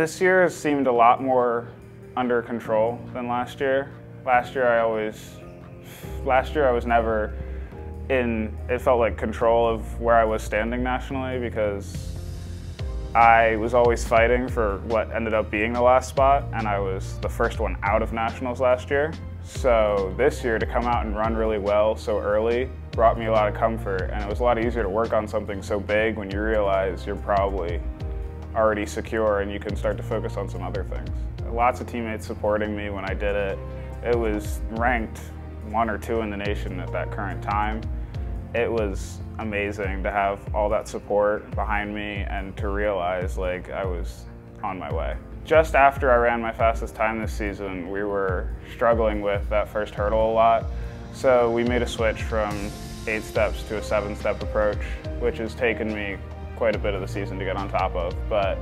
This year has seemed a lot more under control than last year. Last year I was never in, it felt like control of where I was standing nationally, because I was always fighting for what ended up being the last spot, and I was the first one out of nationals last year. So this year, to come out and run really well so early brought me a lot of comfort, and it was a lot easier to work on something so big when you realize you're probably already secure and you can start to focus on some other things. Lots of teammates supporting me when I did it. It was ranked 1 or 2 in the nation at that current time. It was amazing to have all that support behind me and to realize like I was on my way. Just after I ran my fastest time this season, we were struggling with that first hurdle a lot. So we made a switch from 8 steps to a 7-step approach, which has taken me quite a bit of the season to get on top of. But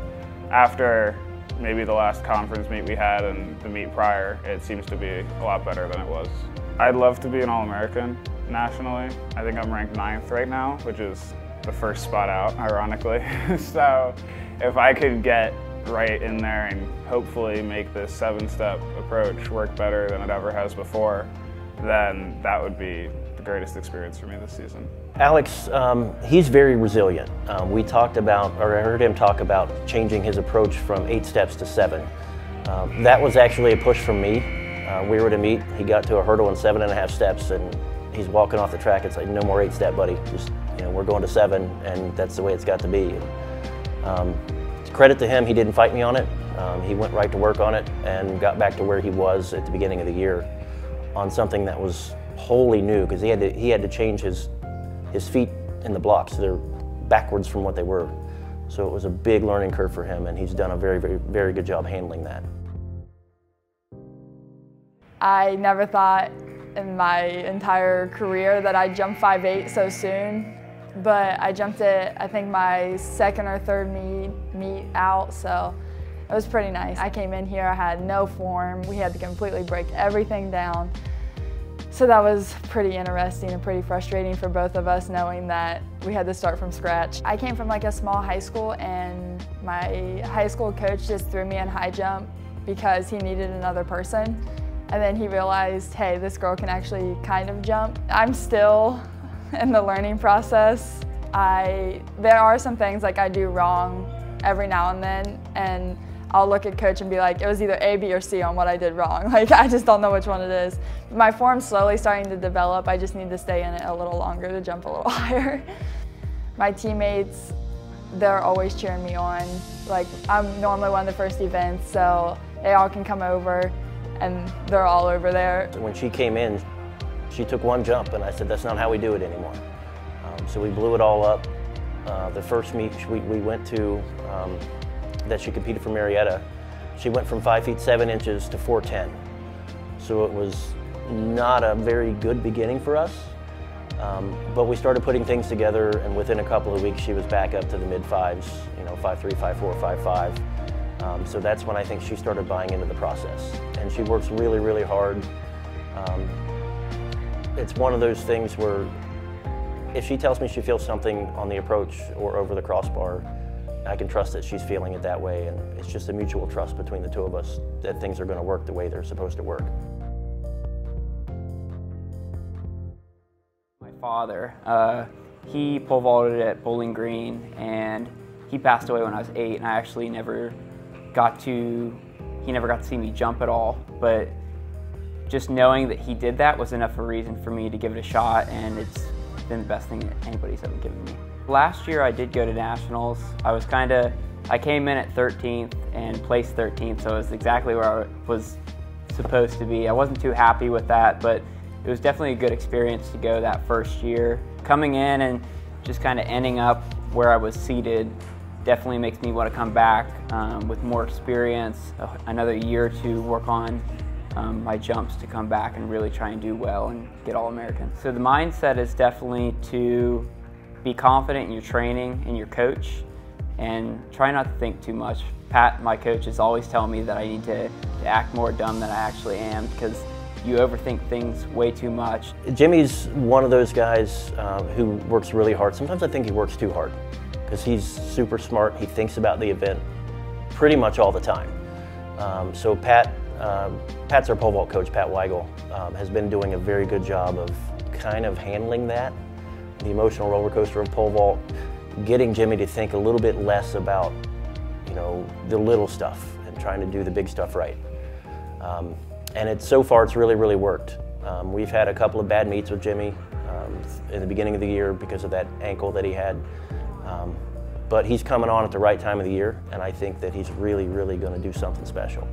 after maybe the last conference meet we had and the meet prior, it seems to be a lot better than it was. I'd love to be an All-American nationally. I think I'm ranked 9th right now, which is the first spot out, ironically. So if I could get right in there and hopefully make this 7-step approach work better than it ever has before, then that would be the greatest experience for me this season. Alex, he's very resilient. We talked about, or I heard him talk about changing his approach from 8 steps to 7. That was actually a push from me. We were at a meet, he got to a hurdle in 7.5 steps, and he's walking off the track. It's like, no more 8 step, buddy. Just, we're going to 7, and that's the way it's got to be. Credit to him, he didn't fight me on it. He went right to work on it and got back to where he was at the beginning of the year on something that was wholly new, because he had to change his feet in the blocks. They're backwards from what they were. So it was a big learning curve for him, and he's done a very, very, very good job handling that. I never thought in my entire career that I'd jump 5'8" so soon, but I jumped it, I think, my 2nd or 3rd meet out, so it was pretty nice. I came in here, I had no form. We had to completely break everything down. So that was pretty interesting and pretty frustrating for both of us, knowing that we had to start from scratch. I came from like a small high school, and my high school coach just threw me in high jump because he needed another person. And then he realized, hey, this girl can actually kind of jump. I'm still in the learning process. There are some things like I do wrong every now and then, and I'll look at coach and be like, it was either A, B, or C on what I did wrong. Like, I just don't know which one it is. My form's slowly starting to develop. I just need to stay in it a little longer to jump a little higher. My teammates, they're always cheering me on. Like, I'm normally one of the first events, so they all can come over, and they're all over there. When she came in, she took 1 jump, and I said, that's not how we do it anymore. So we blew it all up. The first meet we went to, that she competed for Marietta, she went from 5 feet 7 inches to 4'10". So it was not a very good beginning for us, but we started putting things together, and within a couple of weeks she was back up to the mid-5s, 5'3", 5'4", 5'5". So that's when I think she started buying into the process. And she works really, really hard. It's one of those things where if she tells me she feels something on the approach or over the crossbar, I can trust that she's feeling it that way, and it's just a mutual trust between the two of us that things are going to work the way they're supposed to work. My father, he pole vaulted at Bowling Green, and he passed away when I was 8, and I actually he never got to see me jump at all, but just knowing that he did that was enough of a reason for me to give it a shot, and it's been the best thing that anybody's ever given me. Last year I did go to nationals. I came in at 13th and placed 13th, so it was exactly where I was supposed to be. I wasn't too happy with that, but it was definitely a good experience to go that first year. Coming in and just kind of ending up where I was seated definitely makes me want to come back with more experience, another year to work on my jumps to come back and really try and do well and get All-American. So the mindset is definitely to be confident in your training and your coach, and try not to think too much. Pat, my coach, is always telling me that I need to act more dumb than I actually am, because you overthink things way too much. Jimmy's one of those guys who works really hard. Sometimes I think he works too hard, because he's super smart. He thinks about the event pretty much all the time. So Pat's our pole vault coach, Pat Weigel, has been doing a very good job of kind of handling that, the emotional roller coaster of pole vault, getting Jimmy to think a little bit less about, you know, the little stuff and trying to do the big stuff right. And so far it's really, really worked. We've had a couple of bad meets with Jimmy in the beginning of the year because of that ankle that he had. But he's coming on at the right time of the year, and I think that he's really, really going to do something special.